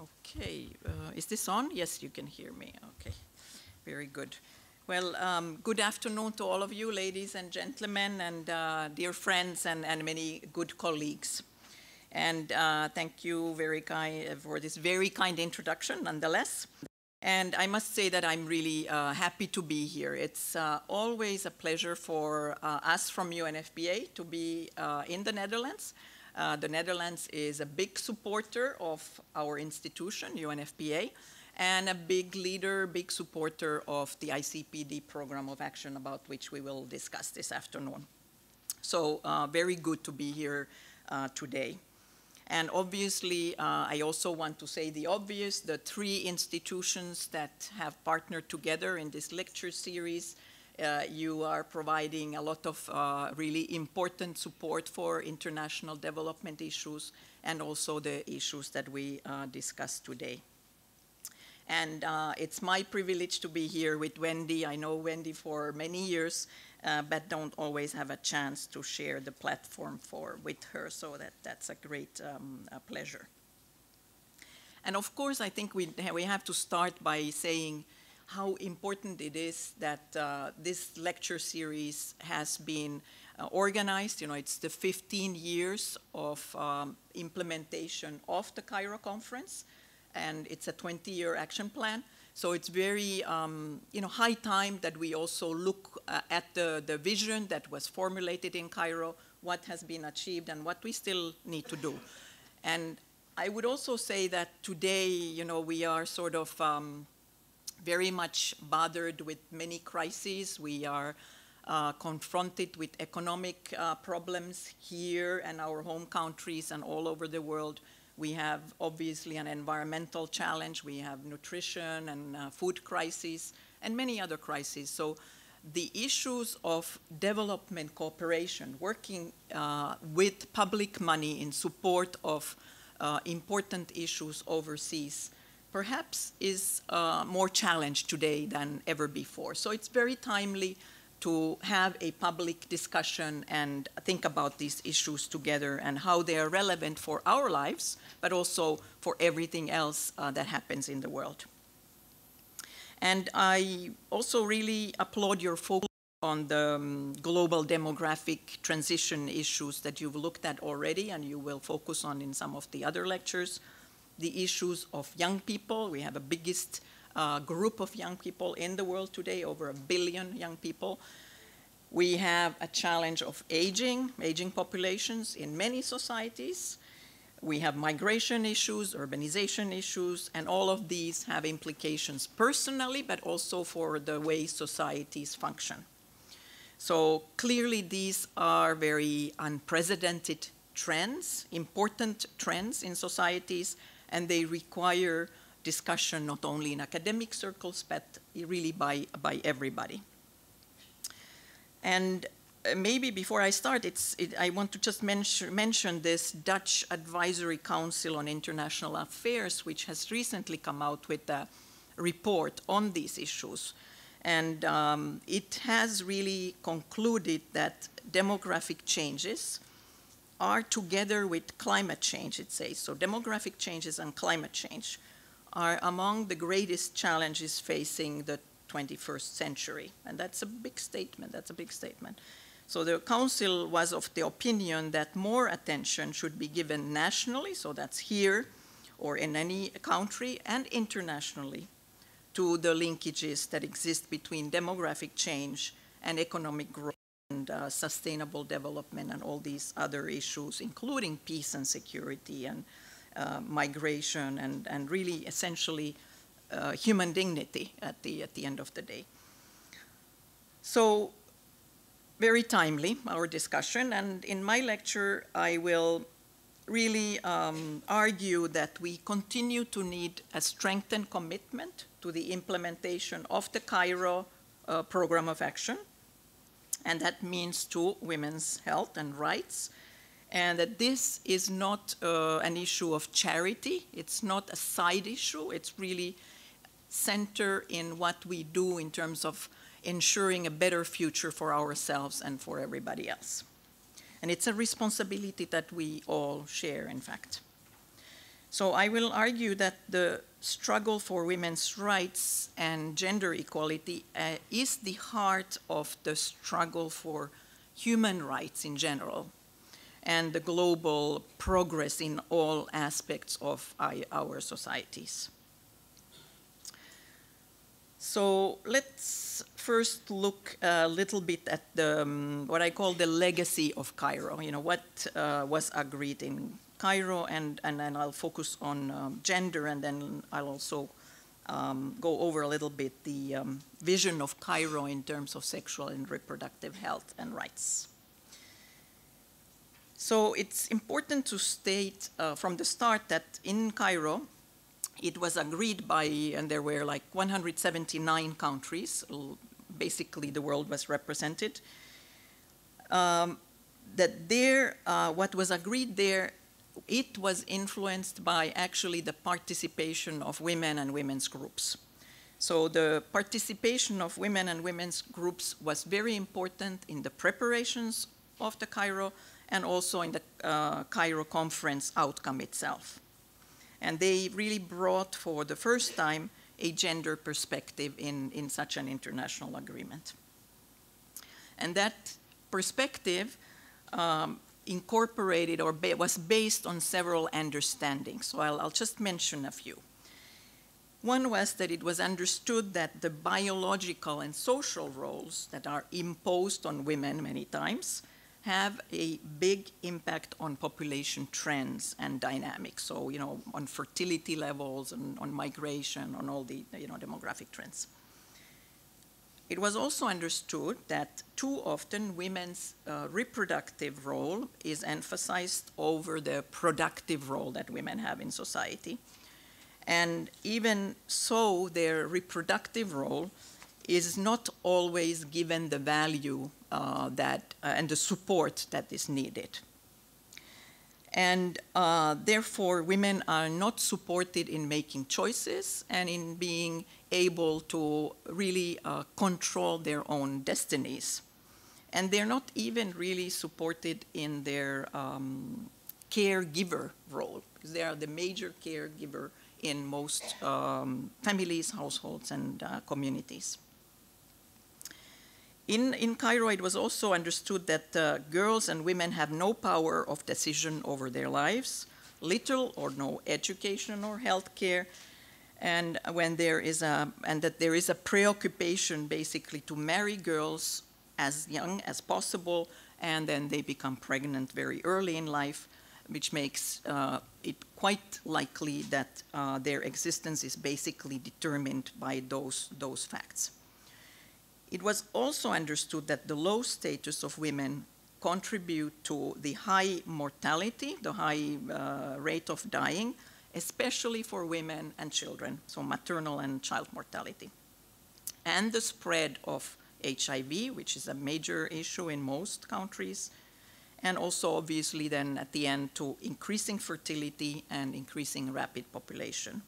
Okay, is this on? Yes, you can hear me. Okay, very good. Well, good afternoon to all of you, ladies and gentlemen, and dear friends and many good colleagues. And thank you for this very kind introduction, nonetheless. And I must say that I'm really happy to be here. It's always a pleasure for us from UNFPA to be in the Netherlands. The Netherlands is a big supporter of our institution, UNFPA, and a big leader, big supporter of the ICPD program of action about which we will discuss this afternoon. So very good to be here today. And obviously, I also want to say the obvious, the three institutions that have partnered together in this lecture series, you are providing a lot of really important support for international development issues and also the issues that we discuss today. And it's my privilege to be here with Wendy. I know Wendy for many years, but don't always have a chance to share the platform with her, so that's a great pleasure. And of course, I think we have to start by saying how important it is that this lecture series has been organized. You know, it's the 15 years of implementation of the Cairo conference, and it's a 20-year action plan. So it's very high time that we also look at the vision that was formulated in Cairo, what has been achieved, and what we still need to do. And I would also say that today, you know, we are sort of very much bothered with many crises. We are confronted with economic problems here and our home countries and all over the world. We have obviously an environmental challenge. We have nutrition and food crises and many other crises. So the issues of development cooperation, working with public money in support of important issues overseas, perhaps is more challenged today than ever before. So it's very timely to have a public discussion and think about these issues together and how they are relevant for our lives, but also for everything else that happens in the world. And I also really applaud your focus on the global demographic transition issues that you've looked at already and you will focus on in some of the other lectures. The issues of young people. We have the biggest group of young people in the world today, over 1 billion young people. We have a challenge of aging populations in many societies. We have migration issues, urbanization issues, and all of these have implications personally, but also for the way societies function. So clearly these are very unprecedented trends, important trends in societies, and they require discussion not only in academic circles, but really by everybody. And maybe before I start, I want to just mention this Dutch Advisory Council on International Affairs, which has recently come out with a report on these issues. And it has really concluded that demographic changes are together with climate change, it says. So demographic changes and climate change are among the greatest challenges facing the 21st century. And that's a big statement, So the Council was of the opinion that more attention should be given nationally, so that's here or in any country, and internationally to the linkages that exist between demographic change and economic growth and sustainable development and all these other issues, including peace and security and migration and really essentially human dignity at the end of the day. So very timely, our discussion, and in my lecture I will really argue that we continue to need a strengthened commitment to the implementation of the Cairo program of action, and that means to women's health and rights, and that this is not an issue of charity, it's not a side issue, it's really center in what we do in terms of ensuring a better future for ourselves and for everybody else. And it's a responsibility that we all share, in fact. So I will argue that the struggle for women's rights and gender equality is the heart of the struggle for human rights in general and the global progress in all aspects of our societies. So let's first look a little bit at the, what I call the legacy of Cairo, what was agreed in Cairo, and then I'll focus on gender, and then I'll also go over a little bit the vision of Cairo in terms of sexual and reproductive health and rights. So it's important to state from the start that in Cairo, it was agreed by, and there were like 179 countries, basically the world was represented, that there, what was agreed there, it was influenced by actually the participation of women and women's groups. So the participation of women and women's groups was very important in the preparations of the Cairo and also in the Cairo conference outcome itself. And they really brought for the first time a gender perspective in such an international agreement. And that perspective incorporated or was based on several understandings. So I'll just mention a few. One was that it was understood that the biological and social roles that are imposed on women many times have a big impact on population trends and dynamics. So, on fertility levels and on migration, on all the, demographic trends. It was also understood that too often women's reproductive role is emphasized over the productive role that women have in society. And even so, their reproductive role is not always given the value and the support that is needed. And therefore, women are not supported in making choices and in being able to really control their own destinies. And they're not even really supported in their caregiver role, because they are the major caregiver in most families, households, and communities. In Cairo, it was also understood that girls and women have no power of decision over their lives, little or no education or health care, and that there is a preoccupation basically to marry girls as young as possible, and then they become pregnant very early in life, which makes it quite likely that their existence is basically determined by those facts. It was also understood that the low status of women contribute to the high mortality, the high rate of dying, especially for women and children, so maternal and child mortality. And the spread of HIV, which is a major issue in most countries, and also obviously then at the end to increasing fertility and increasing rapid population.